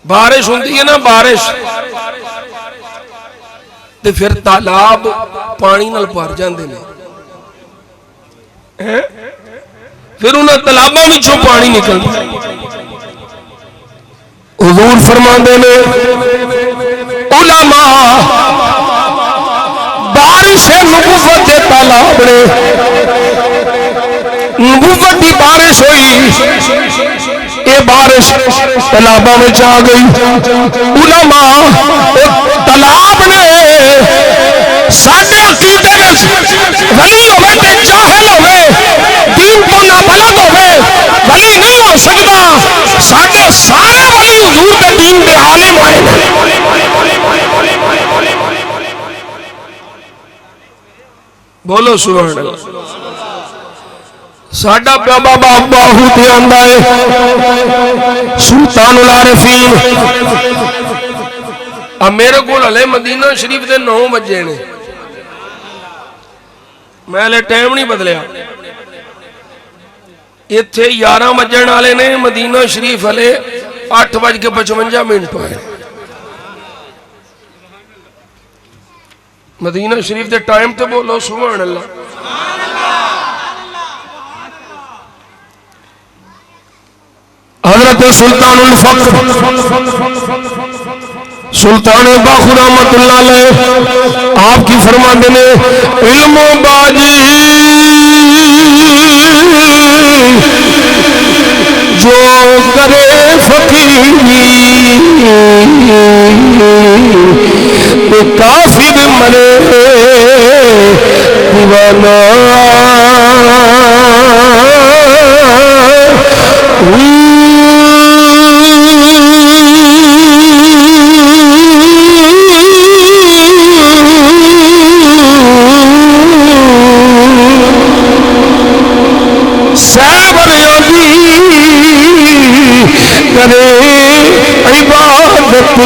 بارش ہوندی ہے نا بارش تے پھر تالاب پانی نال بھر جاندے نے پھر انہاں تالاباں وچوں پانی نکلدا حضور فرماندے نے علماء بارش نبوت دے تالاب نے نبوت دی بارش ہوئی یہ بارش تالاباں میں آ گئی علماء تالاب نے ساڈے عقیدے وچ ولی ہوے تے جاہل ہوے دین تو نہ بلد ہوے ولی نہیں ہو سکدا ساڈے سارے ولی حضور دے دین دے عالم ہوئے بولو سبحان اللہ ساڈا بابا باہو تے آندا ہے سلطان العارفین میرے کو ہلے مدینہ شریف دے 9 بجے نے میں ہلے ٹائم نہیں بدلیا ایتھے 11 بجن والے نے مدینہ شریف ہلے 8:55 ہوئے مدینہ شریف دے ٹائم تے بولو سبحان اللہ حضرت سلطان الفقر سلطان باخو رحمت اللہ علیہ آپ کی فرماندے نے علم و باجی جو کرے فقیری تو کافر مرے دیوانہ کرے عبادت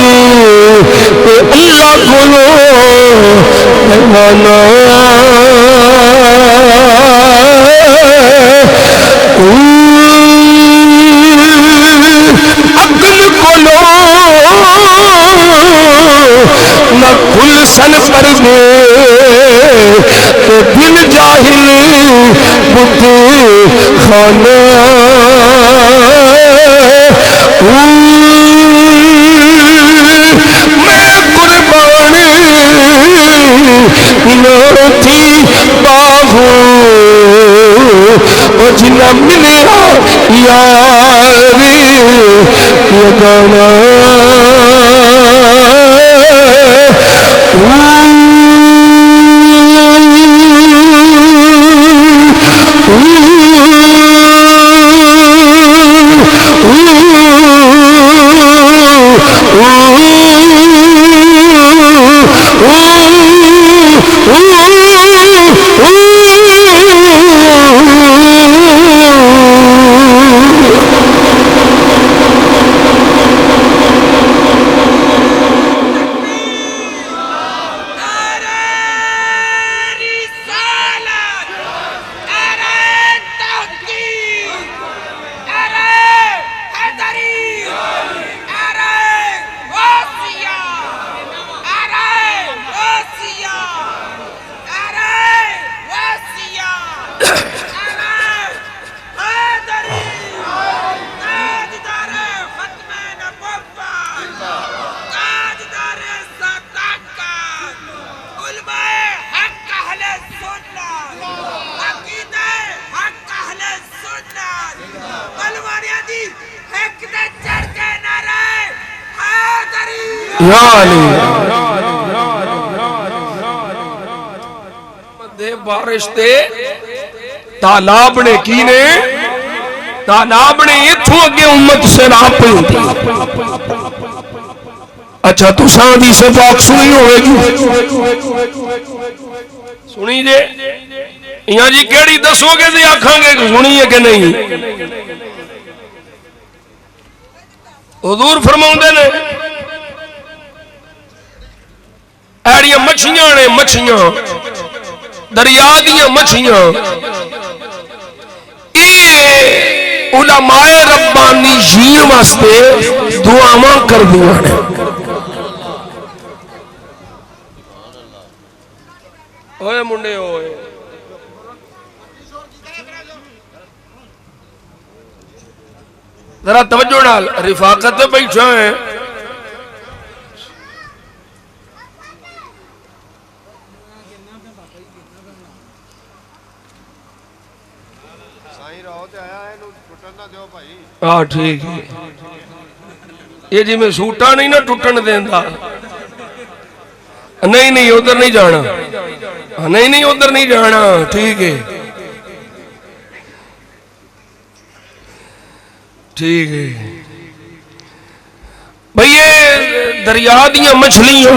اللہ کھولو مہمانا عقل کھولو نہ کھل سن پر دے تو دل جاہل بت خانہ میں قربانی نوتی باہو وہ جنہ ملیا یاری یگانا بارش تے تالاب نے کی نے تالاب نے اتھو اگے امت سے راپ پہ ہوتی اچھا تو ساندھی سے پاک سنی ہوئے گی سنی جے یہاں جی کیڑی دسو گے دے آکھاں گے سنی ہے کہ نہیں حضور فرماؤں دے نے ایڑیاں مچھیاں نے مچھیاں دریا دیاں مچھیاں علماء ربانی جین واسطے دعاواں کر دیا نے. اوئے منڈے ہوئے ذرا توجہ نال رفاقت پہ بیٹھا ہے. ہاں ٹھیک ہے یہ جی میں سوٹا نہیں نا ٹوٹن دینا. نہیں ادھر نہیں جانا. نہیں ادھر نہیں جانا. ٹھیک ہے ٹھیک ہے بھئی یہ دریا دیاں مچھلیاں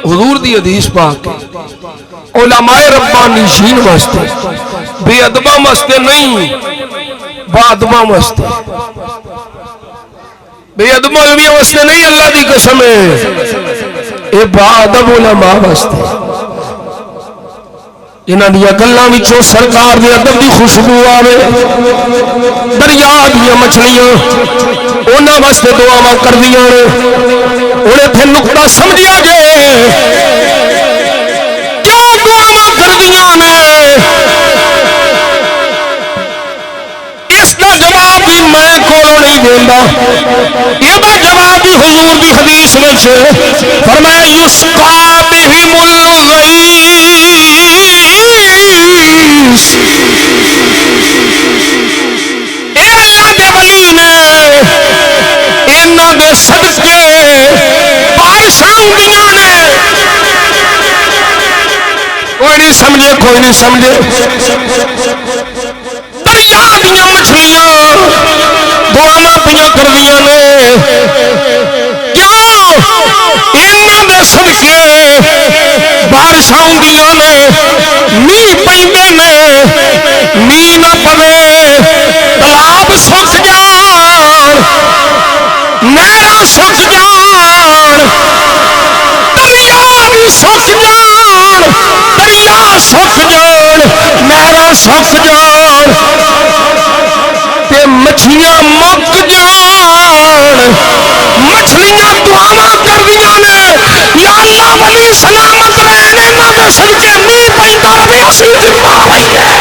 حضور دی حدیث پاک علماء ربانی شین واسطے بے ادبہ واسطے نہیں با ادبہ واسطے بے ادبہ واسطے نہیں اللہ دی قسم ہے اے با ادب علماء واسطے جنہاں دیا گلاں وچوں سرکار دے ادب دی خوشبو آوے. دریا دیاں مچھلیاں انہاں واسطے دعاواں کردیاں نے. انہیں پھر نقطہ سمجھیا جے کیوں دعاواں کردیاں نے. اس کا جواب بھی میں کولوں نہیں دیندا. یہ دا جواب بھی حضور دی حدیث وچ فرمایا یسقا بہم الغیث. اے اللہ دے ولی نے انہاں دے صدقے بارشاں ہوندیاں نے. کوئی نہیں سمجھے کوئی نہیں سمجھے. دریا دیاں مچھلیاں دعاواں پیاں کردیاں نے. کیوں انہاں دے صدقے بارشاں ہوندیاں نے. میہ پیندے نے. میہ نہ پوے تالاب سک جان. نہراں سک جان. دریا بھی سک جان. دریا سک جان. نہراں سک جان. تے مچھلیاں مک جان. مچھلیاں دعاواں کردیاں نے یا اللہ ولی سلامت رہن انہاں دے صدقے میہ پیندا رہے اسی ذمہ ہوئی ہے.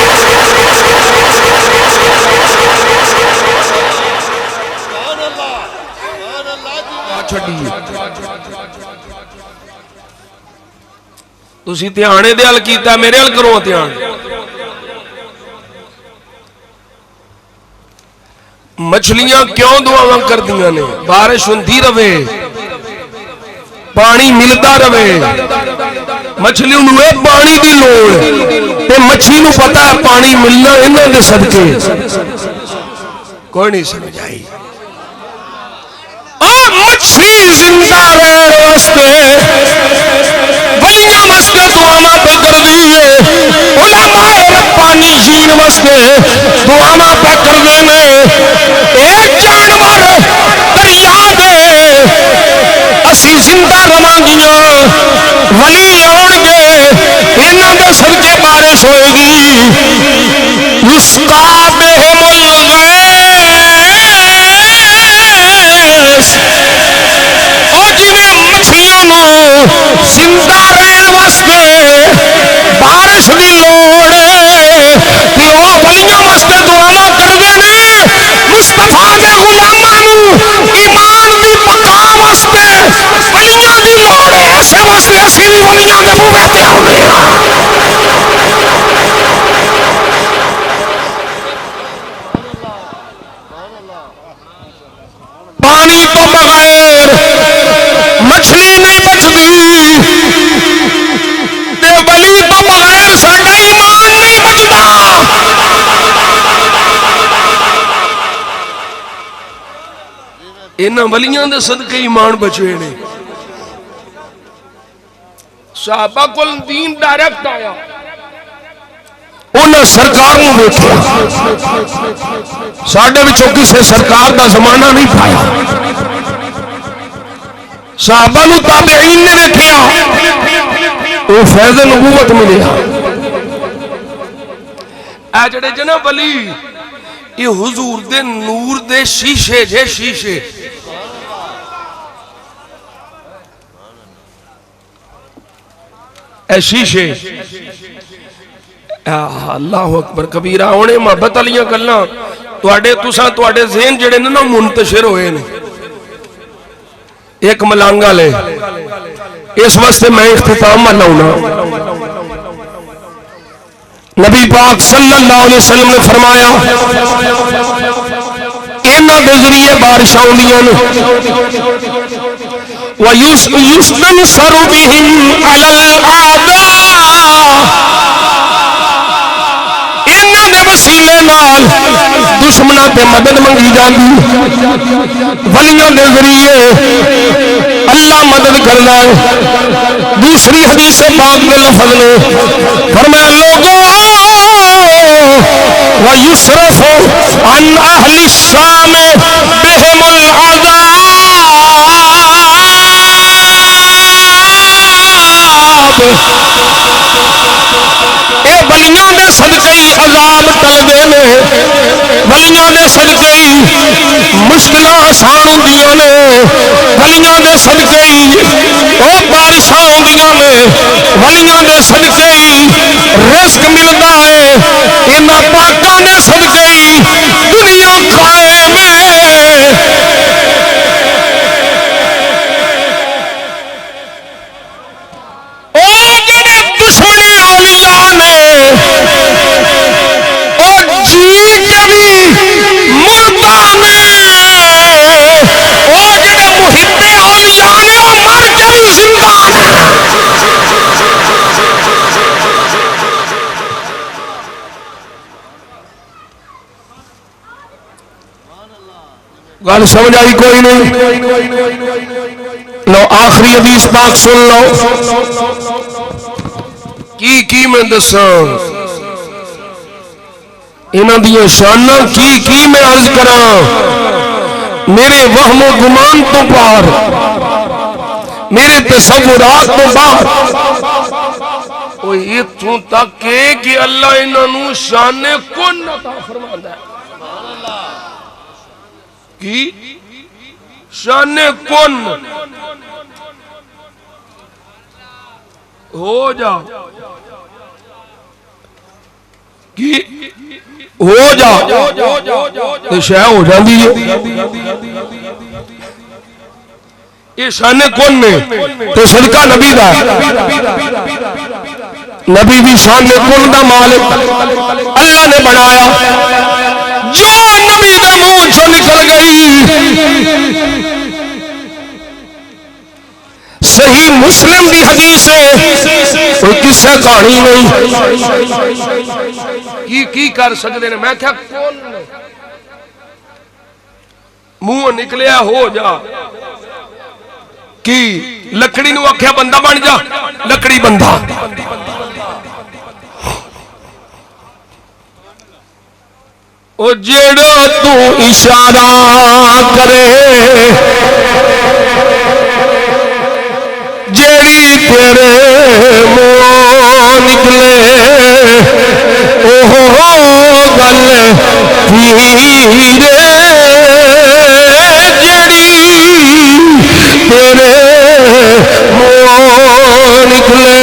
تسی دھیانے دے حل کیتا میرے حل کرو دھیان. مچھلیاں کیوں دعاواں کر دیا نے؟ بارش ہوندی رہے پانی ملتا رہے. مچھلی نوے پانی دی لوڑ تے مچھلی نو پتا ہے پانی ملنا انہاں دے صدقے. کوئی نہیں سمجھ آئی. مچھلی زندہ رہن واسطے ولیاں واسطے دعاواں پہ کر دیئے. علماء ربانی جین واسطے دعاواں پہ کر دینے. ایک جانور دریا دے اسی زندہ رواں ولی آن گے انہاں دے صدقے بارش ہوئے گی. یسقا بہم الغیث. مچھلیاں نو زندہ رہن واسطے بارش دی لوڑ تے او ولیاں واسطے دعاواں کردے نے. مصطفیٰ دے غلاماں نو ایمان دی بقا واسطے ولیاں دی لوڑ ہے. اس واسطے اسی بھی ولیاں دے منہ تے آوے. پانی تو بغیر مچھلی نہیں بچتی تے ولی تو بغیر ساڈا ایمان نہیں بچتا. انہاں ولیاں دے صدقے ایمان بچے نے. صحابہ کول دین ڈائریکٹ آیا انہاں سرکار نو ویکھیا. ساڈے وچوں کسے سرکار دا زمانہ نہیں پایا. صحابہ نو تابعین نے ویکھیا او فیض نبوت ملیا. اے جڑے جناب ولی یہ حضور دے نور دے شیشے جے شیشے اے شیشے اللہ اکبر کبیرہ ہونے محبت علیاں گلاں تواڈے ذہن جڑے نا منتشر ہوئے نے ایک ملانگا لے اس واسطے میں اختتام ملاؤنا نبی پاک صلی اللہ علیہ وسلم نے فرمایا اینا دے ذریعے بارشاں ہوندیاں وَيُسْتَنْصَرُ بِهِمْ عَلَى الْأَعْدَاءِ اینا دے وسیلے نال دشمناں تے مدد منگی جاندی ولیاں دے ذریعے اللہ مدد کرنا ہے دوسری حدیث پاک میں لفظ نے فرمایا لوگوں وَيُصْرَفُ عَنْ أَهْلِ الشَّامِ بِهِمُ الْعَذَابِ اے ولیاں دے صدقے عذاب ٹل دے نے ولیاں دے صدقے مشکلاں آسان ہوندیاں نے ولیاں دے صدقے او بارشاں ہوندیاں نے ولیاں دے صدقے رزق ملدا ہے انہاں پاکاں دے صدقے دنیا قائم ہے او جڑے دشمنی اولیاء نے او جی کے بھی مردہ نے او جڑے محب اولیاء نے او مر کے بھی زندہ نے گل سمجھ آئی کوئی نہیں لو آخری حدیث پاک سن لو کی میں دساں انہاں دیاں شاناں کی میں عرض کراں میرے وہم و گمان تو پار میرے تصورات تو باہر وہ اتھوں تک کہ اللہ انہاں نو شان کن عطا فرماندا ہے کی شان کن ہو جا کی ہو جا تو شے ہو جاندی ہے یہ شان کن نے تو صدقہ نبی دا نبی بھی شان کن دا مالک اللہ نے بنایا جو نبی دے منہ چوں نکل گئی صحیح مسلم دی حدیث ہے کوئی قصہ کہانی نہیں کی کر سکتے ہیں میں کیا کون منہ نکلیا ہو جا کی لکڑی نو آکھیا بندہ بن جا لکڑی بندہ او جڑا تو اشارہ کرے جیڑی تیرے منہ نکلے اوہ گل تیرے جیڑی تیرے منہ نکلے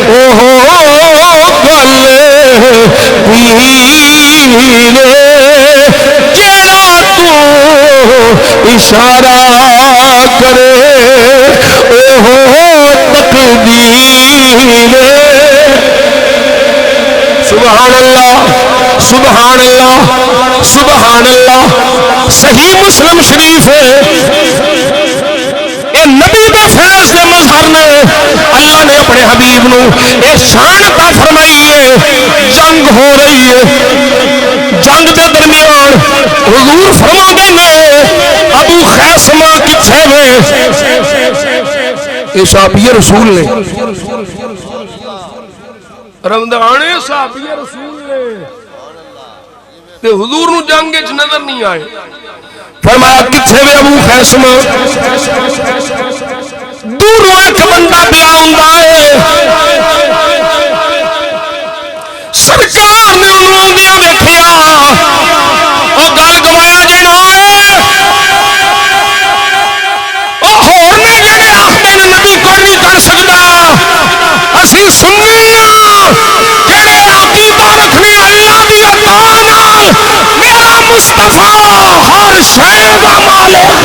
اوہ گل جیڑا تو اشارہ کرے اوہ تقدیر سبحان اللہ سبحان اللہ سبحان اللہ صحیح مسلم شریف ہے اے نبی دے فیض دے مظہر نے اللہ نے اپنے حبیب نو اے شان عطا فرمائی ہے جنگ ہو رہی ہے جنگ دے درمیان حضور فرماندے نے ابو خیثمہ کتھے وے اے صحابی رسول نے رمضان صحابی رسول نے تے حضور نو جنگ وچ نظر نہیں آئے فرمایا کتھے وے ابو خیثمہ دوروں ایک بندہ پیا ہوندا ہے سرکار نے انہوں آندیاں ویکھیا او گل گوایا جے نہ ہے او ہور نے جڑے آکھدے نے نبی کوئی نہیں کر سکدا شے دا مالک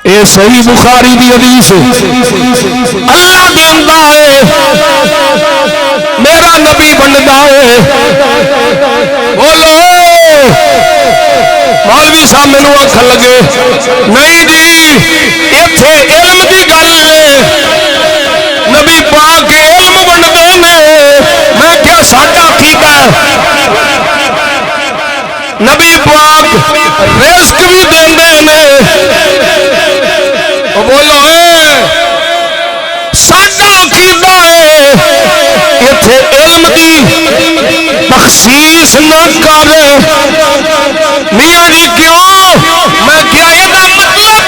اے صحیح بخاری دی حدیث اللہ دیندا ہے میرا نبی بندا ہے بولو مولوی صاحب مینوں آکھن لگے نہیں جی ایتھے علم دی گل ہے نبی پاک علم بنتے ہیں میں کیا ساڈا عقیدہ نبی پاک رزق بھی دیندے نے بولو ساڈا عقیدہ ہے ایتھے علم دی تخصیص نہ کر میاں جی کیوں میں کیا یہ مطلب ہے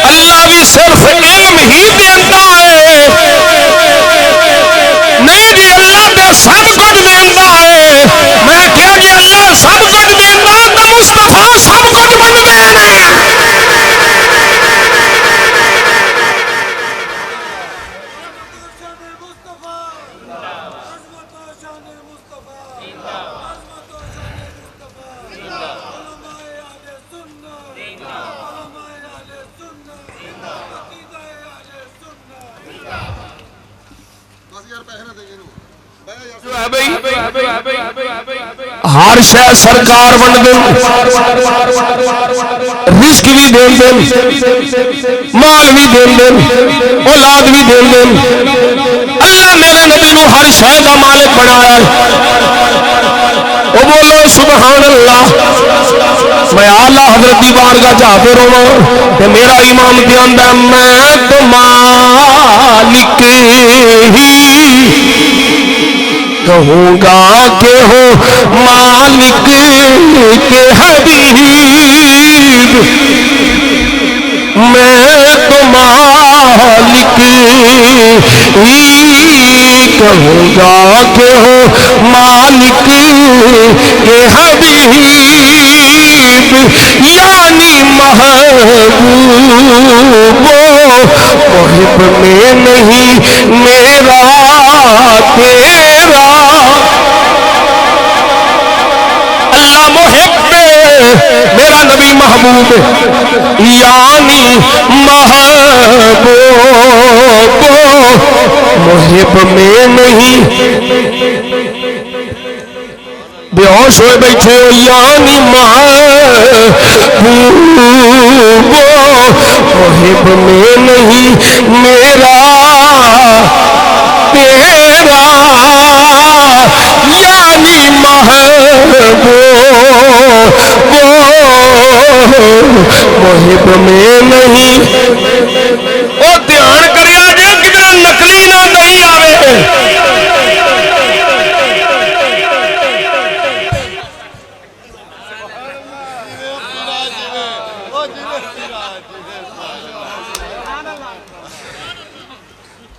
اللہ بھی صرف علم ہی دیتا ہے نہیں جی اللہ تے سب کچھ دیتا ہے میں کیا جی اللہ سب کچھ دیتا تو مصطفیٰ سب کچھ بنتے ہیں ہر شے سرکار بن دے رزق بھی دے دے مال بھی دے دے اولاد بھی دے دے اللہ میرے نبی نو ہر شے دا مالک بنایا او بولو سبحان اللہ میں اعلیٰ حضرت دی بارگاہ جا کے رواں کہ میرا امام کہندا میں تو مالک ہی کہوں گا کہ ہو مالک کے حبیب میں تو مالک ہی کہوں گا کہ ہو مالک کے حبیب یعنی محبوب محب میں نہیں میرا تیرا اللہ محب میرا نبی محبوب یعنی محبوب محب میں نہیں بے ہوش ہوئے بیٹھے ہو یعنی محبوب محب میں نہیں میرا تیرا یعنی محبوب محب میں نہیں او دھیان کریا جے کتنا نقلی نہ نہیں آوے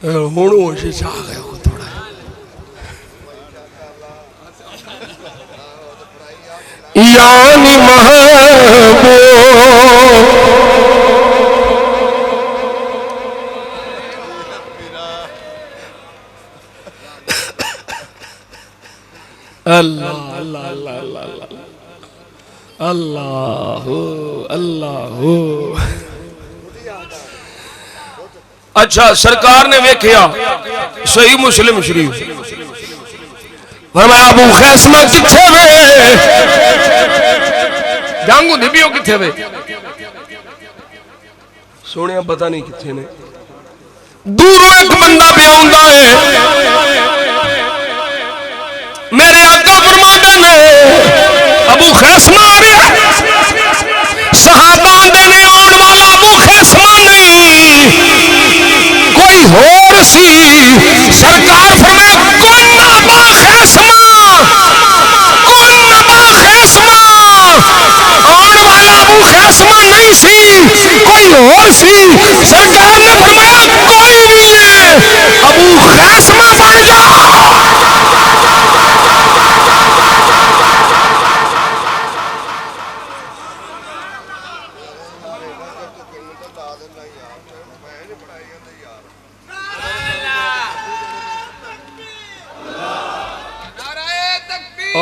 ہوں ہوش آ گیا تھوڑا یعنی محبوب اللہ اللہ اللہ اللہ اللہ اچھا سرکار نے ویکھیا صحیح مسلم شریف فرمایا ابو خیسمہ کتھے وے جانگو دبیو کتھے وے سونیا پتہ نہیں کتھے نے دوروں ایک بندہ پہ آؤندا ہے میرے آقا فرماندے نے ابو خیسمہ آ رہا صحابہ دے نے آن والا ابو خیسمہ نہیں کوئی اور سی سرکار فرمایا کن ابا خیسمہ آن والا ابو خیسمہ نہیں سی کوئی اور سی سرکار نے فرمایا کن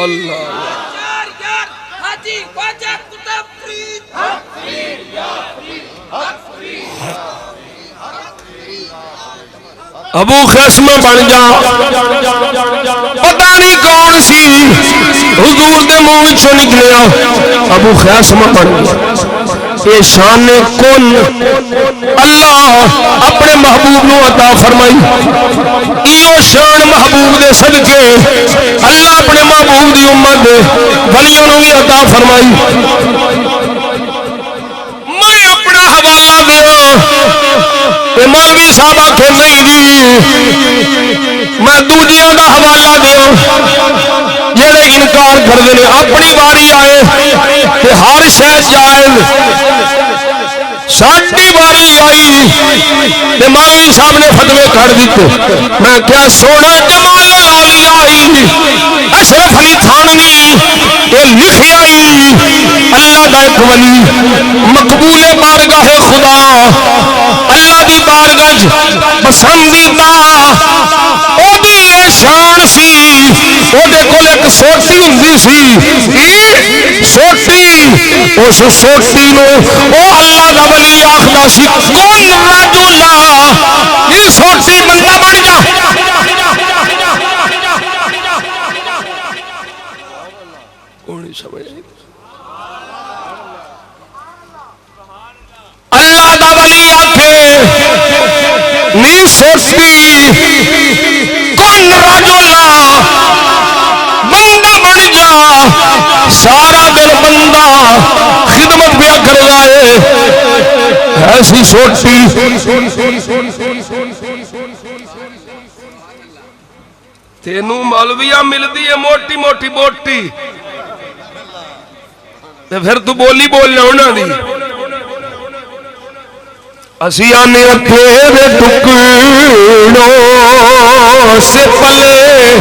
اللہ ابو خیسمہ بن جا پتہ نہیں کون سی حضور دے منہ وچوں نکلیا ابو خیسمہ بن گیا یہ شان کن اللہ اپنے محبوب نو عطا فرمائی ایو شان محبوب دے صدقے اللہ اپنے محبوب دی امت دے ولیوں نو بھی عطا فرمائی میں اپنا حوالہ دیاں مولوی صاحب آکھے نہیں جی میں دوجیاں دا حوالہ دیاں جڑے انکار کر دے اپنی باری آئے کہ ہر شے جائز ساڈی باری آئی تے مولوی صاحب نے فتوے کر دیتے میں کیا سونا جمال الاولیاء اشرف علی تھانوی یہ لکھی آئی اللہ دا ایک ولی مقبول بارگاہ خدا اللہ دی بارگاہ پسندیدہ او دی شان سی او دے کول ایک سوٹی ہوندی سی سوٹی اس سوٹی نو او اللہ دا ولی آکھدا سی کون رجلا یہ سوٹی بندہ بن جا کون سمجھ اللہ دا ولی آکھے نی سوٹی کون رجلا بندہ بن جا سارا دن بندہ خدمت پیا کر رہا ہے ایسی سوٹی تینوں مولویاں ملدی ہے موٹی موٹی بوٹی تے پھر تو بولی بولنا انہاں دی اسی آنے تیرے ٹکڑوں سے پلے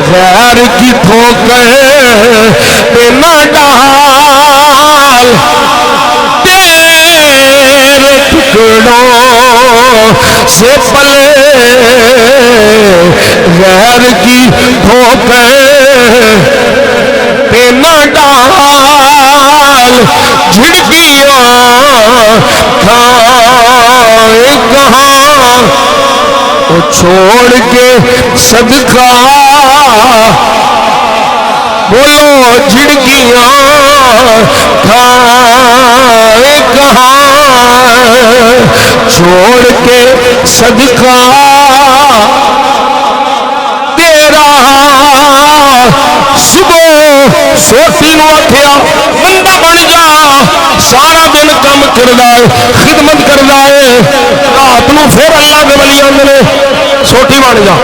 غیر کی ٹھوکر پہ نہ ڈال تیرے ٹکڑوں سے پلے غیر کی ٹھوکر پہ نہ ڈال جھڑکیاں کھائے کہاں وہ چھوڑ کے صدقہ بولو جھڑکیاں کھائے کہاں چھوڑ کے صدقہ تیرا صبح سوٹی نو آکھیا بندہ بن جا سارا دن کام کردا ہے خدمت کردا ہے رات نو پھر اللہ دے ولی آندے نے سوٹی بن جا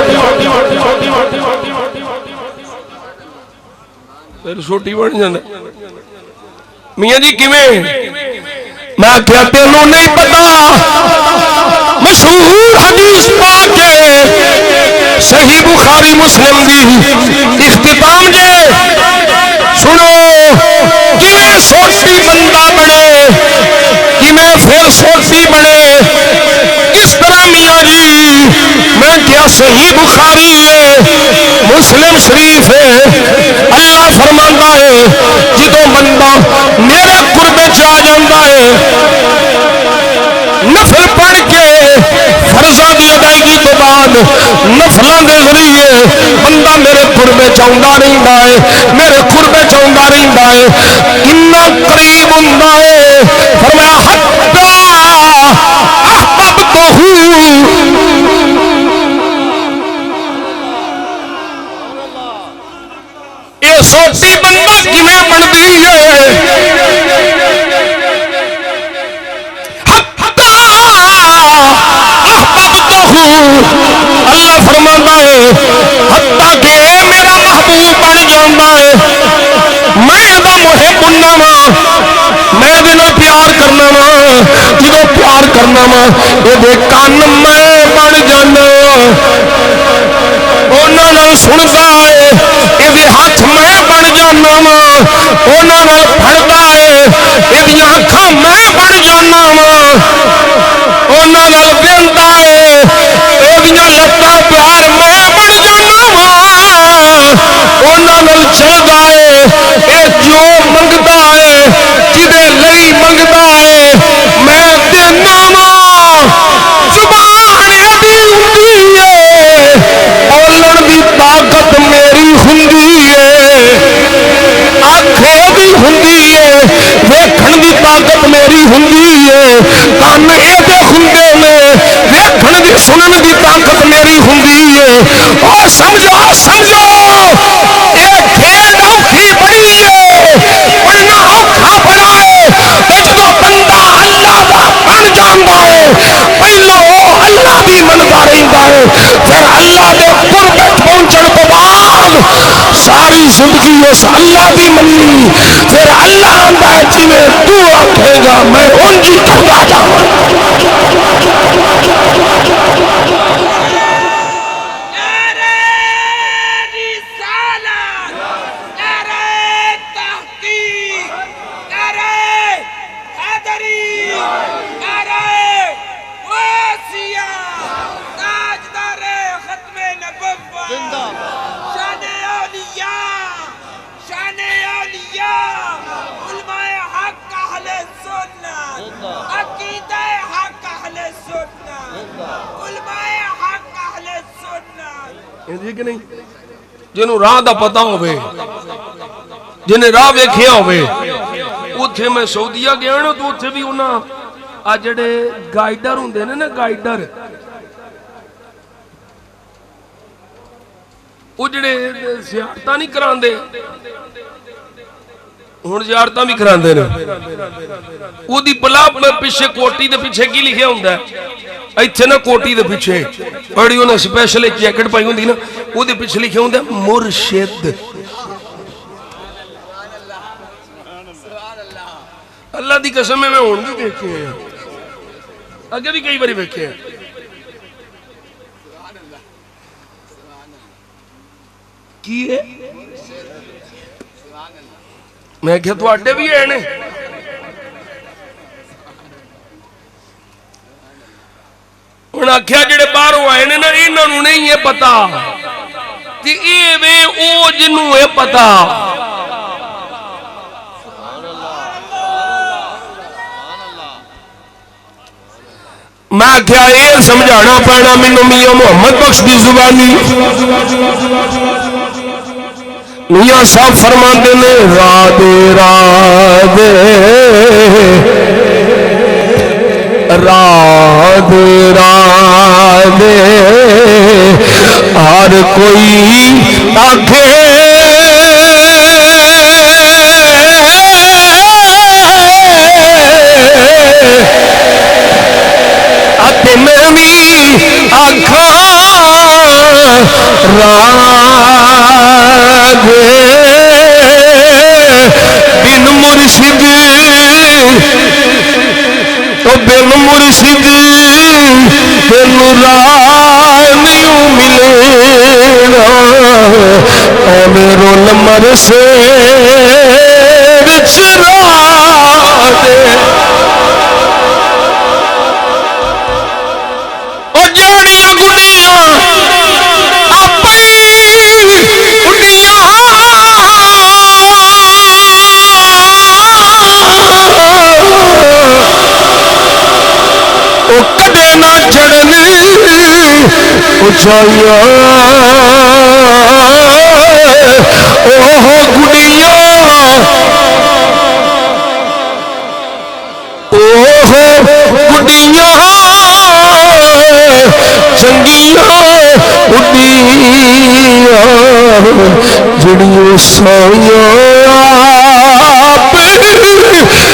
پھر سوٹی بن جاندا میاں جی کیویں میں کیا تینوں نہیں پتا مشہور حدیث پاک ہے صحیح بخاری مسلم دی اختتام جے سنو کیویں سوٹی بندہ بنے کیویں پھر سوٹی بنے کس طرح میاں جی میں کیا صحیح بخاری ہے مسلم شریف ہے اللہ فرماتا ہے جدوں بندہ میرے قرب چ آ جاتا ہے نفل پڑھ کے فرضاں دی ادائیگی تو بعد نفلاں دے ذریعے بندہ میرے قرب چاہندا رہندا ہے میرے قرب چاہندا رہندا ہے کنا قریب ہوندا ہے فرمایا حتی احببتہ اے سوٹی بندہ کیویں بندی ہے اللہ فرماتا ہے حتیٰ کہ میرا محبوب بن جاتا ہے میں دا محب بننا وا میں دے نال پیار کرنا وا جدو پیار کرنا وا یہ کان میں بن جانا انہاں نال سندا ہے یہ ہاتھ میں بن جانا وا انہاں نال پھڑدا ہے یہ اکھاں میں بن جانا وا انہاں نال ویندا ہے لتا پیار میں بن جانا وا ساری زندگی اس اللہ دی منی پھر اللہ آندا ہے جی میں تو آکھے گا میں انجی کردا جاواں جنہوں راہ دا پتا ہوئے جنہیں راہ ویکھیا ہوئے اتھے میں سعودیہ گیا نا تو اتھے بھی انہاں جڑے گائیڈر ہوں دینے نا گائیڈر وہ جڑے زیارتہ نہیں کران دے ہون زیارتہ بھی کران دے وہ دی پلا پیچھے کوٹی دے پیچھے کی لکھے ہوں دے ایتھے نا کوٹی دے پیچھے بڑی انہیں سپیشل ایک جیکٹ پائی ہوں دی نا وہ دے پیچھے لکھے ہوں دے مرشد اللہ دی قسم میں ہون بھی دیکھے ہیں آگے بھی کئی باری دیکھے ہیں کی ہے میں کہا تو آٹے بھی ہے نے انہاں کیا جڑے باہروں آئے نے نا انہوں نہیں یہ پتا کہ اے وے او جنوں ہے پتا میں کیا یہ سمجھانا پڑنا منو میاں محمد بخش دی زبانی میاں صاحب فرماندے نے رادے رادے رادے رادے ہر کوئی آکھے میں بھی آکھاں رادے بن مرشد تو بن مرشد بن راہ نہیں ملے اے میرو نمبر سے چرا دے اچھایا اوہ گڑیا اوہ گڑیا چنگیاں اڈیاں جڑیوں سایاں آپ چڑھائیاں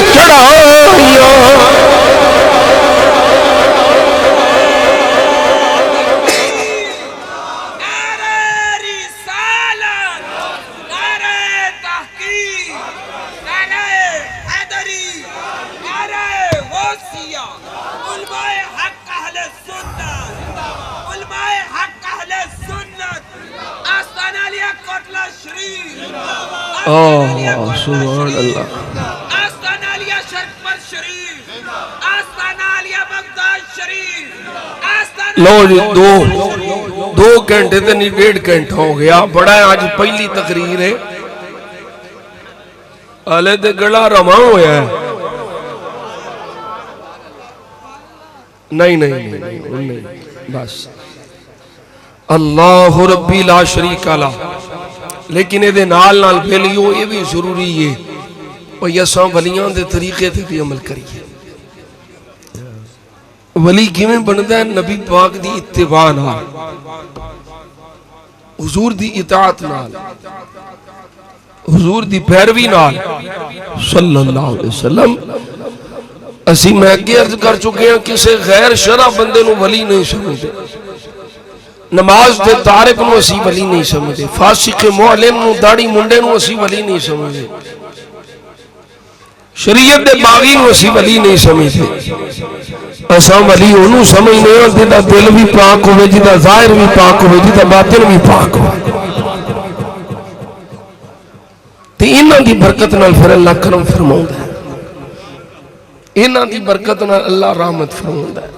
سبحان اللہ آستانہ علیہ شرکپر شریف آستانہ علیہ بغداد شریف لو جی دو گھنٹے تے نہیں 1.5 گھنٹہ ہو گیا بڑا ہے آج پہلی تقریر ہے آلے دے گڑا رواں ہویا ہے نہیں بس اللہ ربی لا شریک لا لیکن یہ نال پھیلیو یہ بھی ضروری ہے اور یساں ولیاں دے طریقے تے بھی عمل کریے ولی کیویں بندا ہے نبی پاک دی اتباع نال حضور دی اطاعت نال حضور دی پیروی نال صلی اللہ علیہ وسلم اسی میں اگے عرض کر چکے ہیں کسی غیر شرع بندے نو ولی نہیں سمجھتے نماز دے تارک نو اسی ولی نہیں سمجھے، فاسق معلم نو داڑھی منڈے نو اسی ولی نہیں سمجھے، شریعت دے باغی نو اسی ولی نہیں سمجھے، اساں ولی انہوں سمجھنے ہیں جدا دل بھی پاک ہوئے، جدا ظاہر بھی پاک ہوئے، جدا باطن بھی پاک ہوئے، تو انہاں دی برکت نال پھر اللہ کرم فرماؤں ہے، انہاں دی برکت نال اللہ رحمت فرماؤں ہے۔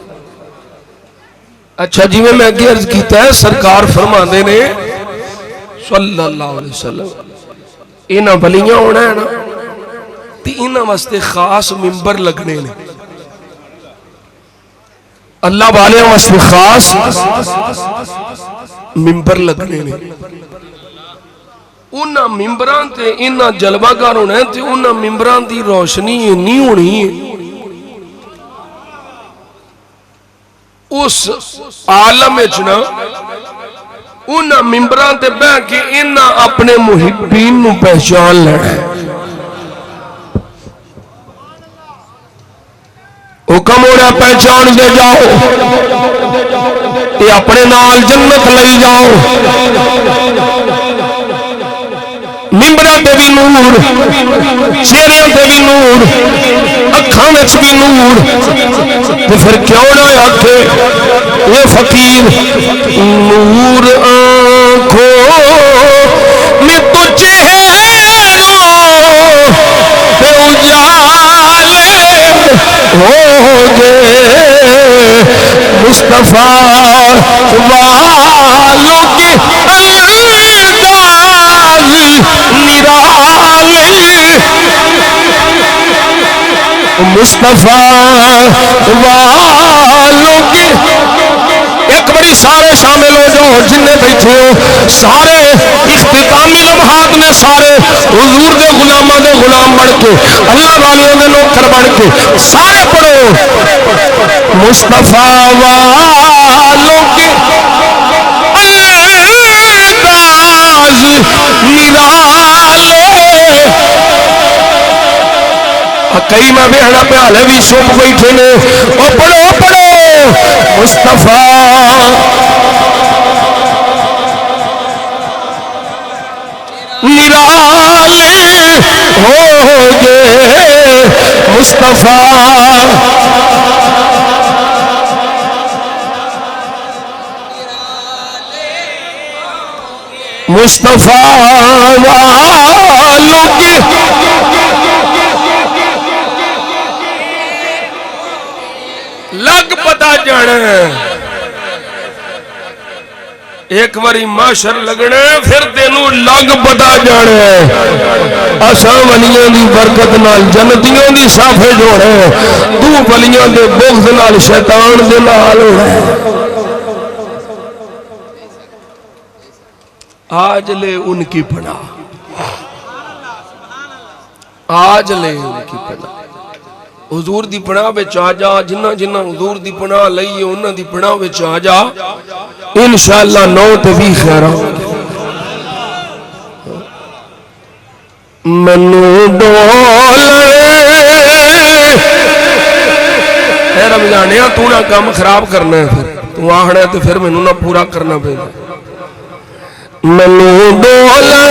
اچھا جی میں اگے عرض کیتا ہے، سرکار فرما دے نے صلی اللہ علیہ وسلم انہاں ولیاں ہونا ہے نا، تی انہاں واسطے خاص ممبر لگنے نے، اللہ والے واسطے خاص ممبر لگنے نے، انہاں ممبران تے انہاں جلوہ گار ہونا ہے، تے انہاں ممبران دی روشنی نہیں ہونی ہے، اس عالم اچنا انہاں ممبران تے بہ کے انہاں اپنے محبین نو پہچان لینا ہے، حکم ہو رہا پہچان دے جاؤ، تے اپنے نال جنت لئی جاؤ، ممبران تے بھی نور، چہرے تے بھی نور، اکھاں وچ بھی نور، تو پھر کیوں نہ آکھے یہ فقیر نور آنکھوں میں تو چہروں پہ اجالے ہو گے، مصطفیٰ والوں کے انداز نرالی، مصطفیٰ والوں کے، ایک بڑی سارے شامل ہو جاؤ جنہیں بیٹھے ہو، سارے اختتامی لمحات نے، سارے حضور دے غلامہ دے غلام بڑھ کے، اللہ والیوں دے نوکر بڑھ کے، سارے پڑھو مصطفیٰ والوں کے انداز نرالے، کئی میں بہنا پہ حالے بھی سب بیٹھے نے، او پڑھو پڑھو مصطفیٰ نرالے ہو گے، مصطفیٰ مصطفیٰ والوں کے لگ پتا جانا ہے، ایک باری معاشر لگنا ہے، پھر تینوں لگ پتا جانا ہے، اساں ولیاں دی برکت نال جنتیوں دی صافے جوڑے، تو ولیاں دے بغض نال شیطان دے نال ہوئے، آج لے ان کی پناہ، آج لے ان کی پناہ، حضور دی پناہ بچ آ جا، جنہ جنہ حضور دی پناہ لئی انہ دی پناہ بچ آ جا، انشاءاللہ نو تے بھی خیرہ منو ڈولے، اے رمضانیاں تو نہ کام خراب کرنا ہے، پھر تو آہنا ہے تو پھر منو نہ پورا کرنا پہ گا، منو ڈولے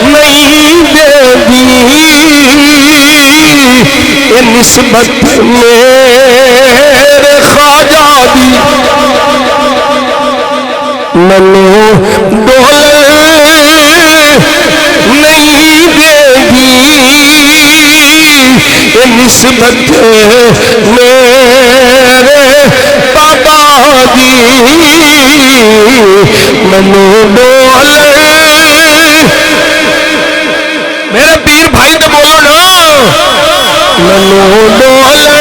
نہیں دے دی نسبت میرے خواجہ دی، منو ڈولے نہیں دے دی نسبت میرے بابا دی، منو ڈولے میرے پیر بھائی تو بولو نا، منو ڈولے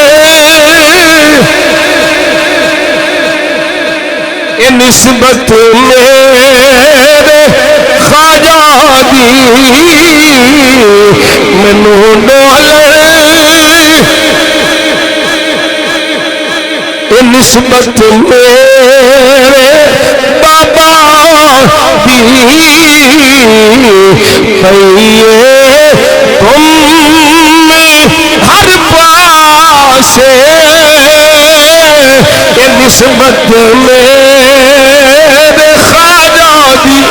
اے نسبت میرے خواجہ دی، منو ڈولے اے نسبت میرے بابا دی، کئیے تم ہر پاسے نسبت میرے خواجہ دی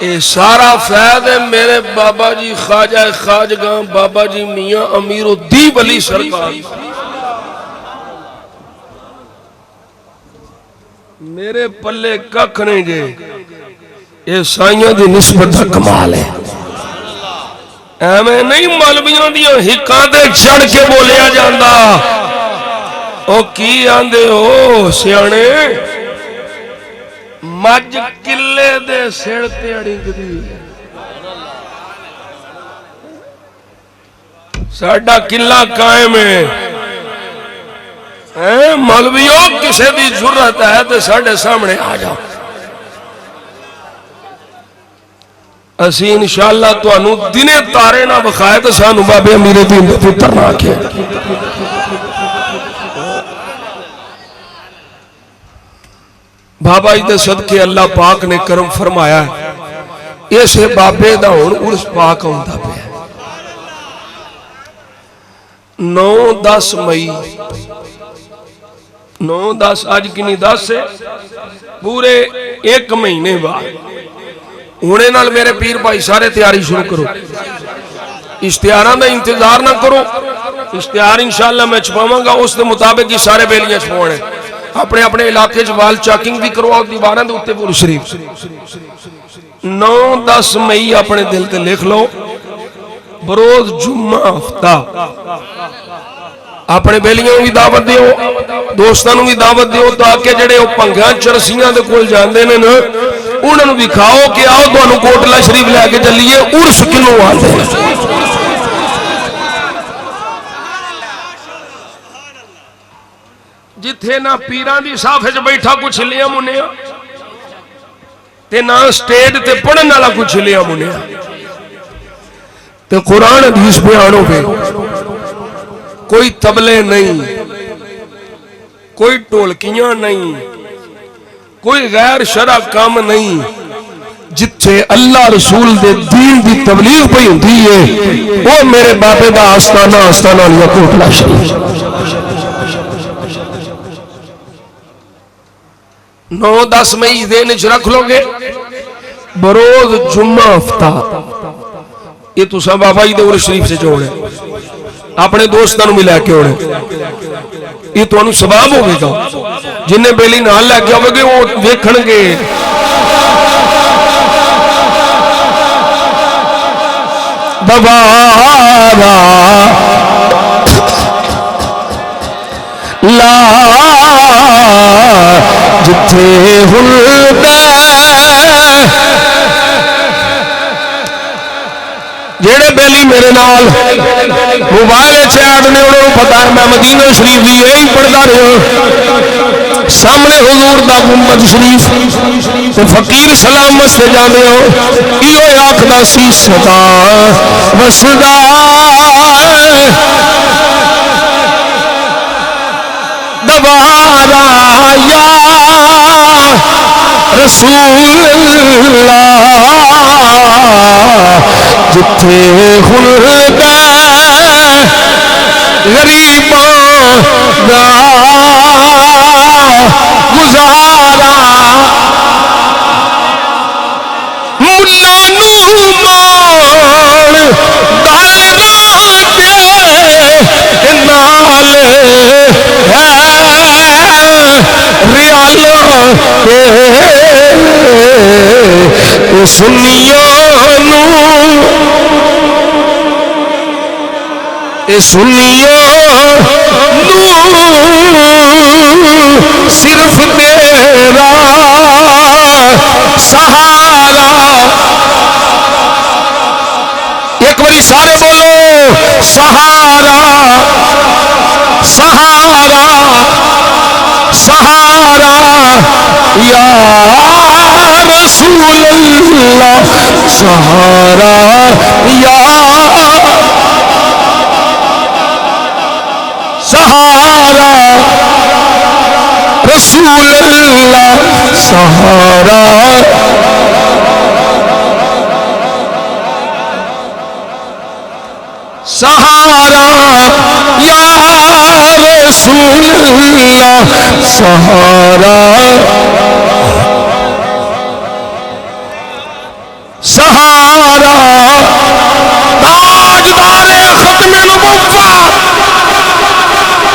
اے سارا فیض ہے میرے بابا جی خواجہ خواجگاں بابا جی میاں امیر الدین ولی سرکار میرے پلے ککھ نہیں جے اے سائیاں دی نسبت دا کمال ہے ایویں نہیں مولویوں دیاں ہکاں تے چڑھ کے بولیا جاندا او کی آندے ہو سیانے مجھ کلے دے سڑ تے اڑنگدی ساڈا قلعہ قائم ہے مولویوں کسے دی ضرورت ہے تے ساڈے سامنے آ جاؤ اسی انشاءاللہ تو انو دنے تارے نہ بخائے تو سانو بابے امیر دین دے پتر نہ آکے بابا جی دے صدقے اللہ پاک نے کرم فرمایا ہے اسے بابے دا ہون عرس پاک ہوندا پہ 9-10 مئی 9-10 آج کنی 10 سے پورے ایک مہینے بعد ہونے نال میرے پیر بھائی سارے تیاری شروع کرو اشتہاراں دا انتظار نہ کرو اشتہار انشاءاللہ میں چھپاواں گا اس دے مطابق ہی سارے بیلیاں چھپاونے اپنے اپنے علاقے وال چاکنگ بھی کرو اور دیواراں دے اوتے پور شریف 9-10 مئی اپنے دل تے لکھ لو بروز جمعہ ہفتہ اپنے بیلیاں بھی دعوت دیو دوستانوں بھی دعوت دیو تاکہ جڑے او پنگیاں چرسیاں دے کول جاندے نے نا انہوں نے دکھاؤ کہ آؤ تو انہوں کوٹلہ شریف لے کے چلیے عرس کنوں آتے ہیں جتھے نہ پیران دی صافے جو بیٹھا کچھ لیا منیا تے نہ سٹیج تے پڑھن والا کچھ لیا منیا تے قرآن حدیث بیانوں پہ کوئی تبلے نہیں کوئی ٹولکیاں نہیں کوئی غیر شرع کام نہیں جتھے اللہ رسول دے دین دی تبلیغ پہ ہوتی ہے وہ میرے بابے دا آستانہ آستانہ لیا کوٹلہ شریف 9-10 مئی دین اچھ رکھ لو گے بروز جمعہ ہفتہ یہ تو سب بابا جی دے عرس شریف سے جوڑے اپنے دوستانوں میں لے کے اوڑے یہ تو انہوں سباب ہوگی گا جنہیں بیلی نال لے کے ہوگے وہ دیکھن گے دوبارہ لا جتھے ہلدہ جیڑے بیلی میرے نال موبائل چیٹ نے انہوں نے پتا ہے میں مدینہ شریف دی یہی پڑھتا رہا سامنے حضور دا گنبد شریف تے فقیر سلامت سے جانے ہو یہ آخدا سی صدا وسدا دوبارہ یا رسول اللہ جتھے خلدہ غریباں دا گزارا ملانو مان دائرہ دے نالے ریالوں سنیاں صرف تیرا سہارا ایک باری سارے بولو سہارا سہارا سہارا یا رسول اللہ سہارا یا سہارا رسول اللہ سہارا سہارا رسول اللہ سہارا سہارا تاجدار ختم نبوت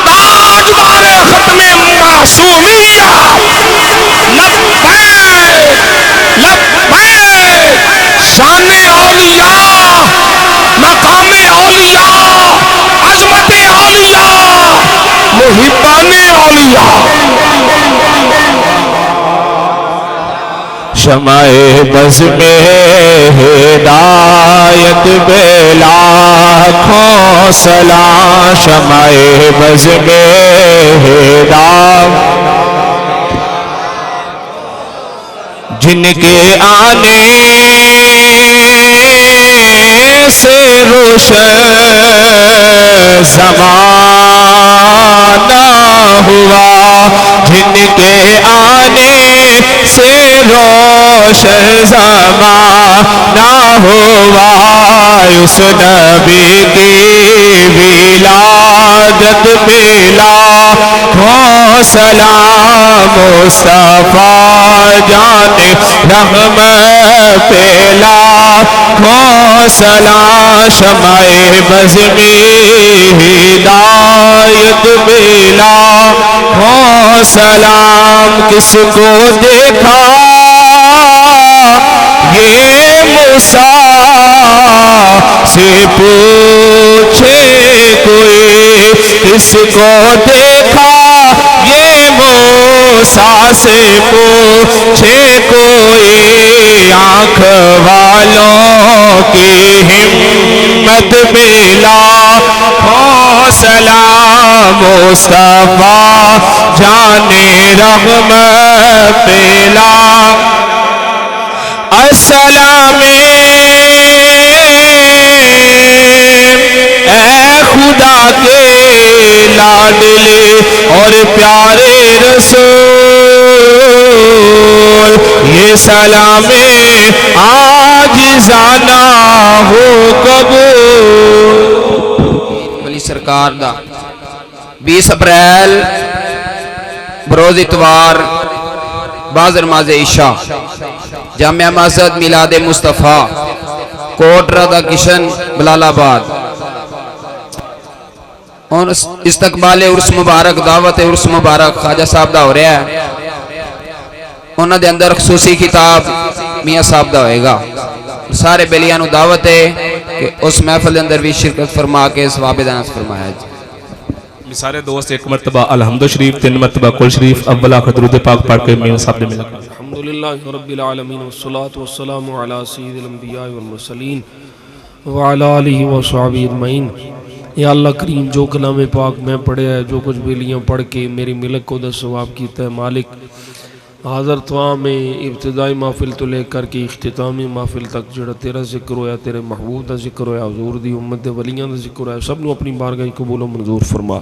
تاجدار ختم معصومیہ لبیک لبیک شان اولیاء مقام اولیاء عظمت اولیاء محبان اولیاء شمع بز میں ہدایت بے لاکھوں سلام شمع بز میں ہدایت جن کے آنے سے روشن زمانہ ہوا جن کے آنے سے روشن زمانہ ہوا اس نبی کی ولادت ملا ہو سلام مصطفیٰ جان رحمت پیلا ہو سلام شمع بز میں ہدایت ملا ہو سلام کس کو دیکھا یہ موسیٰ سے پوچھے کوئی کس کو دیکھا یہ موسیٰ سے پوچھے کوئی آنکھ والوں کی ہمت ملا ہو سلام مصطفیٰ جان رحمت پیلا السلام اے خدا کے لاڈلے اور پیارے رسول یہ سلام عاجزانہ ہو قبول ولی سرکار دا 20 اپریل بروز اتوار بعد نماز عشاء جامعہ مسجد میلاد مصطفیٰ کوٹ رضا کشن بلال آباد اور استقبال عرس مبارک دعوت عرس مبارک خواجہ صاحب دا ہو رہا ہے انہوں دے اندر خصوصی کتاب میاں صاحب دا ہوئے گا سارے بیلیاں نو دعوت ہے کہ اس محفل دے اندر بھی شرکت فرما کے ثواب دانت فرمایا جائے سارے دوست ایک مرتبہ الحمد شریف 3 مرتبہ کل شریف اول آخر درود پاک پڑھ کے میاں صاحب نے ملا الحمدللہ رب العالمین والصلاة والسلام علی سید الانبیاء والمرسلین وعلی آلہ وصحبہ اجمعین یا اللہ کریم جو کلام پاک میں پڑھے ہے جو کچھ بیلیاں پڑھ کے میری ملک کو دا ثواب کیتا ہے مالک حاضر تواں میں ابتدائی محفل تو لے کر کے اختتامی محفل تک جڑا تیرا ذکر ہویا تیرے محبوب دا ذکر ہویا حضور دی امت دے ولیاں دا ذکر ہویا سب نو اپنی بارگاہ قبول و منظور فرما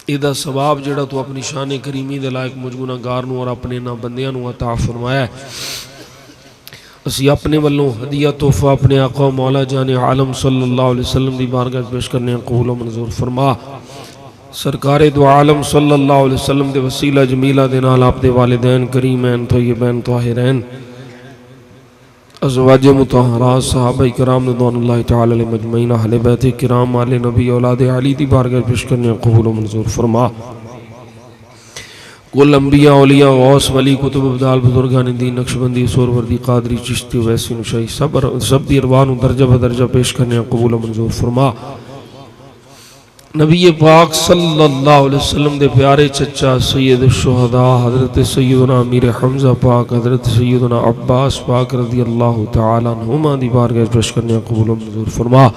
ایدہ ثواب جڑا تو اپنی شان کریمی دے لائق مجھ گناہگار نو اور اپنے نا بندیاں نو عطا فرمایا ہے اسی اپنے والوں ہدیہ تحفہ اپنے آقا مولا جان عالم صلی اللہ علیہ وسلم دی بارگاہ پیش کرنے قبول و منظور فرما سرکار دو عالم صلی اللہ علیہ وسلم دے وسیلہ جمیلہ دے نال آپ دے والدین کریمین طیبین طاہرین ازواج مطہرات صحابہ کرام رضوان اللہ تعالی علیہ مجمعین اہل بیت کرام آل نبی اولاد علی دی بارگاہ پیش کرنے قبول و منظور فرما کل انبیاء اولیاء غوث ولی کتب ابدال بزرگان دین نقشبندی سوروردی قادری چشتی ویسی نشائی سب دی ارواح درجہ بدرجہ پیش کرنے قبول و منظور فرما نبی پاک صلی اللہ علیہ وسلم دے پیارے چچا سید الشہداء حضرت سیدنا امیر حمزہ پاک حضرت سیدنا عباس پاک رضی اللہ تعالیٰ عنہما دی بارگاہ پیش کرنے قبول و منظور فرما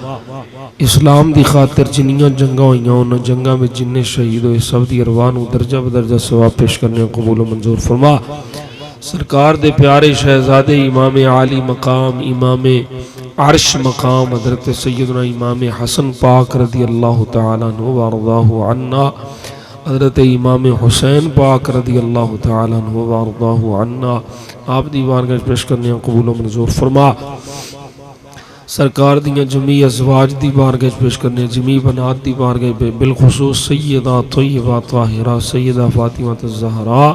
اسلام دی خاطر جنیاں جنگاں ہوئیاں انہاں جنگاں میں جننے شہید ہوئے سب دی ارواح درجہ بدرجہ ثواب پیش کرنے قبول و منظور فرما سرکار دے پیارے شہزادے امام عالی مقام امام عرش مقام حضرت سیدنا امام حسن پاک رضی اللہ تعالیٰ عنہ وارضاہ عنا حضرت امام حسین پاک رضی اللہ تعالیٰ عنہ وارضاہ عنا آپ دی بارگاہ پیش کرنے قبول و منظور فرما سرکار دیاں جمی ازواج دی بارگاہ پیش کرنے، جمی بنات دی بارگاہ پہ بالخصوص سیدہ طیبہ طاہرہ سیدہ فاطمہ الزہراء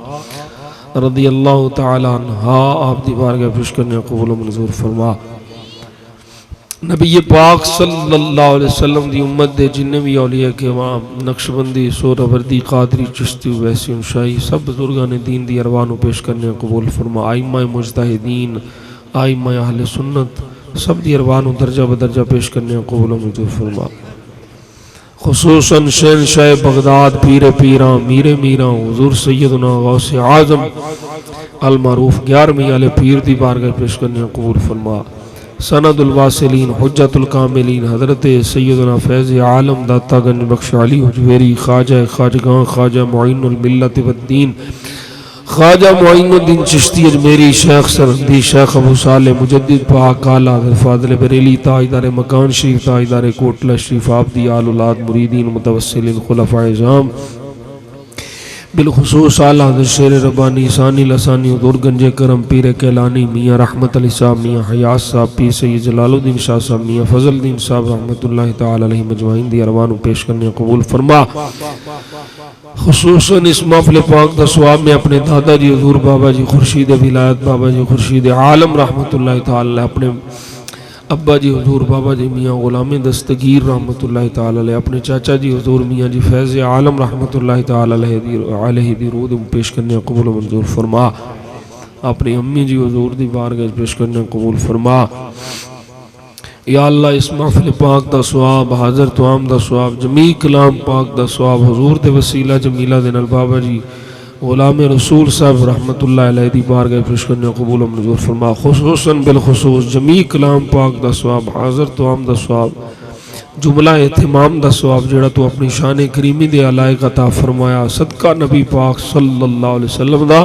رضی اللہ تعالی عنہا آپ دی بارگاہ پیش کرنے قبول و منظور فرما۔ نبی پاک صلی اللہ علیہ وسلم دی امت دے جننے بھی اولیاء کرام نقشبندی سہروردی قادری چشتی ویسی شاہی سب بزرگان دین دی ارواحوں پیش کرنے قبول فرما۔ آئمہ مجتہدین آئمہ اہل سنت سب دی ارواحوں درجہ بدرجہ پیش کرنے قبول و منظور فرما۔ خصوصاً شہنشاہ بغداد پیر پیراں میر میراں حضور سیدنا غوث اعظم المعروف 11ویں والے پیر دی بارگاہ پیش کرنے قبول فرما۔ سند الواصلین حجت الکاملین حضرت سیدنا فیض عالم داتا گنج بخش علی حجویری خواجہ خواجگاں خواجہ معین الملت والدین خواجہ معین الدین چشتی اجمیری شیخ سرندی شیخ ابو صالح مجدد پاک اعلیٰ حضرت فاضل بریلی تاجدار مکان شریف تاجدار کوٹلہ شریف آپ دی آل اولاد مریدین متوسلین خلفاء اعظام بالخصوص اعلیٰ حضرت شیر ربانی ثانی لسانی حضور گنج کرم پیر کیلانی میاں رحمت علی صاحب میاں حیاس صاحب پیر سید جلال الدین شاہ صاحب میاں فضل الدین صاحب رحمت اللہ تعالی علیہ مجمعین دی ارواحوں پیش کرنے قبول فرما۔ خصوصاً اس محفل پاک دا ثواب میں اپنے دادا جی حضور بابا جی خورشید ولایت بابا جی خورشید عالم رحمت اللہ تعالی اپنے ابا جی حضور بابا جی میاں غلام دستگیر رحمت اللہ تعالی علیہ اپنے چاچا جی حضور میاں جی فیض عالم رحمت اللہ تعالی علیہ دی روح پیش کرنے قبول و منظور فرما۔ اپنی امی جی حضور دی بارگاہ پیش کرنے قبول فرما۔ یا اللہ اس محفل پاک دا ثواب حاضر توام دا ثواب جمیع کلام پاک دا ثواب حضور دے وسیلہ جمیلہ دے نال بابا جی غلام رسول صاحب رحمت اللہ علیہ دی بارگاہ پیش کرنے قبول و منظور فرما۔ خصوصاً بالخصوص جمیع کلام پاک دا ثواب حاضر توام دا ثواب جملہ اہتمام دا ثواب جڑا تو اپنی شان کریمی دے علائق عطا فرمایا صدقہ نبی پاک صلی اللہ علیہ وسلم دا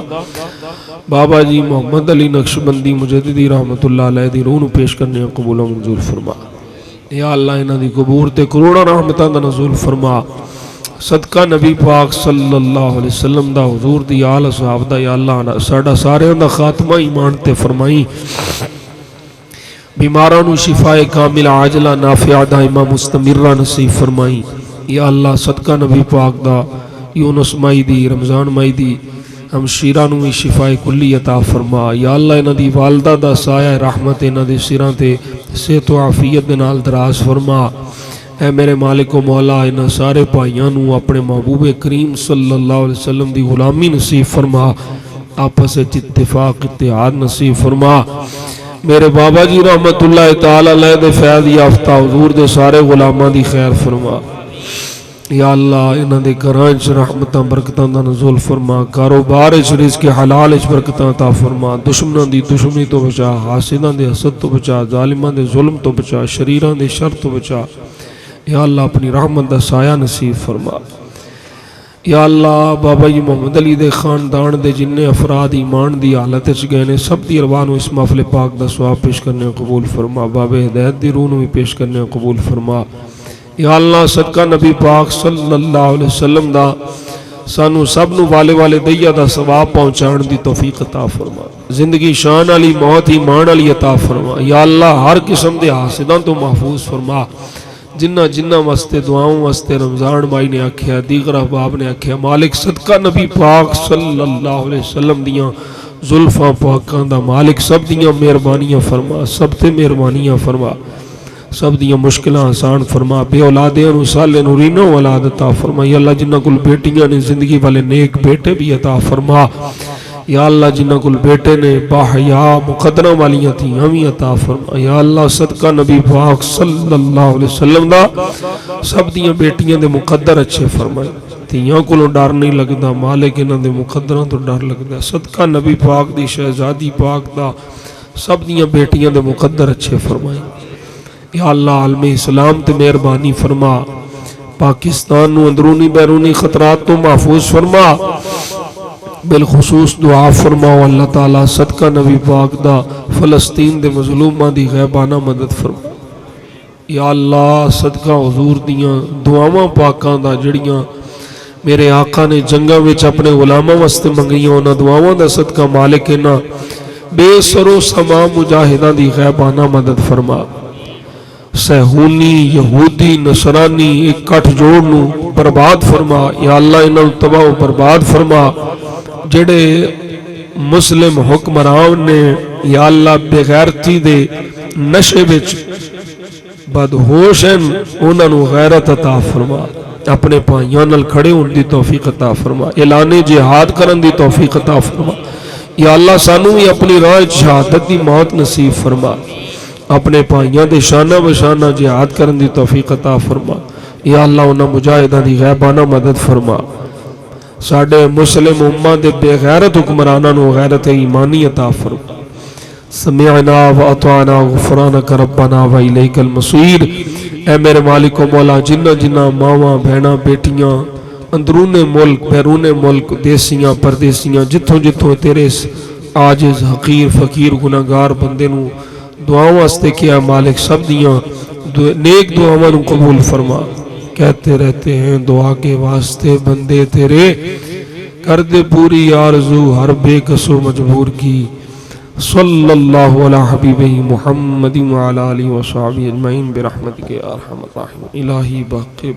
بابا جی محمد علی نقشبندی مجددی رحمت اللہ علیہ دی روح پیش کرنے قبول و منظور فرما۔ یا اللہ انہاں دی قبور تے کروڑاں رحمتاں دا نزول فرما صدقہ نبی پاک صلی اللہ علیہ وسلم دا حضور دی آل صحاب دا یا اللہ ساڈا سارے دا خاتمہ ایمان تے فرمائی بیمارانو شفاء کامل عاجلہ نافع دائمہ مستمرہ نصیب فرمائی۔ یا اللہ صدقہ نبی پاک دا یونس مائی دی رمضان مائی دی ہم شیرانو بھی شفاء کلی عطا فرما۔ یا اللہ انہاں دی والدہ دا سایہ رحمت انہاں دے سراں تے صحت و عافیت دے نال دراز فرما۔ اے میرے مالک و مولا انہاں سارے بھائیاں نو اپنے محبوب کریم صلی اللہ علیہ وسلم دی غلامی نصیب فرما، آپس وچ اتفاق اتحاد نصیب فرما۔ میرے بابا جی رحمت اللہ تعالی علیہ دے فیض یافتہ حضور دے سارے غلاماں دی خیر فرما۔ یا اللہ انہاں دے گھراں وچ رحمتاں برکتاں دا نزول فرما، کاروبار وچ رزق حلال وچ برکتاں عطا فرما، دشمناں دی دشمنی تو بچا، حاسداں دے حسد تو بچا، ظالماں دے ظلم تو بچا، شریراں دے شر تو بچا۔ یا اللہ اپنی رحمت دا سایہ نصیب فرما۔ یا اللہ بابا جی محمد علی دے خاندان دے جننے افراد ایمان دی حالت وچ گئے نے سب دی ارواح نو اس محفل پاک دا ثواب پیش کرنے قبول فرما، بابا ہدایت دی روح نو بھی پیش کرنے قبول فرما۔ یا اللہ صدقہ نبی پاک صلی اللہ علیہ وسلم دا سانو سب نو والے دیا دا ثواب پہنچان دی توفیق عطا فرما، زندگی شان علی موت ایمان علی عطا فرما۔ یا اللہ ہر قسم دے حاسداں تو محفوظ فرما، جنہ واسطے دعاؤں واسطے رمضان بھائی نے آکھیا دیگر احباب نے آکھیا مالک صدقہ نبی پاک صلی اللہ علیہ وسلم دیاں زلفاں پاکاں دا مالک سب دیاں مہربانیاں فرما، سب تے مہربانیاں فرما، سب دیاں مشکلیں آسان فرما، بے اولادیاں نو صالح نورینہ اولاد عطا فرما۔ یا اللہ جنہ کل بیٹیاں نے زندگی والے نیک بیٹے بھی عطا فرما۔ یا اللہ جنہ کل بیٹے نے باحیا مقدرہ والیاں تھیں ہمیں عطا فرما۔ یا اللہ صدقہ نبی پاک صلی اللہ علیہ وسلم دا سب دیاں بیٹیاں دے مقدر اچھے فرمائے، تیاں کلو ڈر نہیں لگدا، مالک انہاں دے مقدراں تو ڈر لگدا۔ صدقہ نبی پاک دی شہزادی پاک دا سب دیاں بیٹیاں دے مقدر اچھے فرمائے۔ یا اللہ عالم اسلام تے مہربانی فرما، پاکستان نو اندرونی بیرونی خطرات تو محفوظ فرما، بالخصوص دعا فرماؤ اللہ تعالیٰ صدقہ نبی پاک دا فلسطین دے مظلومہ دی غیبانہ مدد فرما۔ یا اللہ صدقہ حضور دیاں دعاواں پاکاں دا جڑیاں میرے آقا نے جنگاں وچ اپنے غلاماں واسطے منگیاں انہاں دعاواں دا صدقہ مالک انہاں بے سر و سما مجاہداں دی غیبانہ مدد فرما۔ سہونی یہودی نصرانی اکٹھ جوڑ نو برباد فرما یا اللہ انہاں نوں تباہ و برباد فرما جڑے مسلم حکمران نے یا اللہ بغیرتی دے نشے وچ بدہوش ہیں انہاں نوں غیرت عطا فرما اپنے پائیاں نال کھڑے ہون دی توفیق عطا فرما اعلان جہاد کرن دی توفیق عطا فرما یا اللہ سانوں بھی اپنی راہ شہادت دی موت نصیب فرما اپنے پائیاں دے شانہ بشانہ جہاد کرن دی توفیق عطا فرما یا اللہ انہاں مجاہداں دی غیبانہ مدد فرما ساڈے مسلم امہ دے بے غیرت حکمراناں نوں غیرت ایمانی عطا فرما سمعنا واطعنا غفرانک ربنا و الیک المصیر اے میرے مالک و مولا جنہ جنہ ماواں بہناں بیٹیاں اندرون ملک بیرون ملک دیسیاں پردیسیاں جتھوں جتھوں تیرے عاجز حقیر فقیر گناہگار بندے نوں دعاؤں واسطے کیا مالک سب دیاں نیک دعاواں نوں قبول فرما کہتے رہتے ہیں دعا کے واسطے بندے تیرے کر دے پوری آرزو ہر بے کس و مجبور کی صلی اللہ علی حبیبہ محمد وعلی آلہ وصحبہ اجمعین برحمتک یا ارحم الراحمین الہی باقی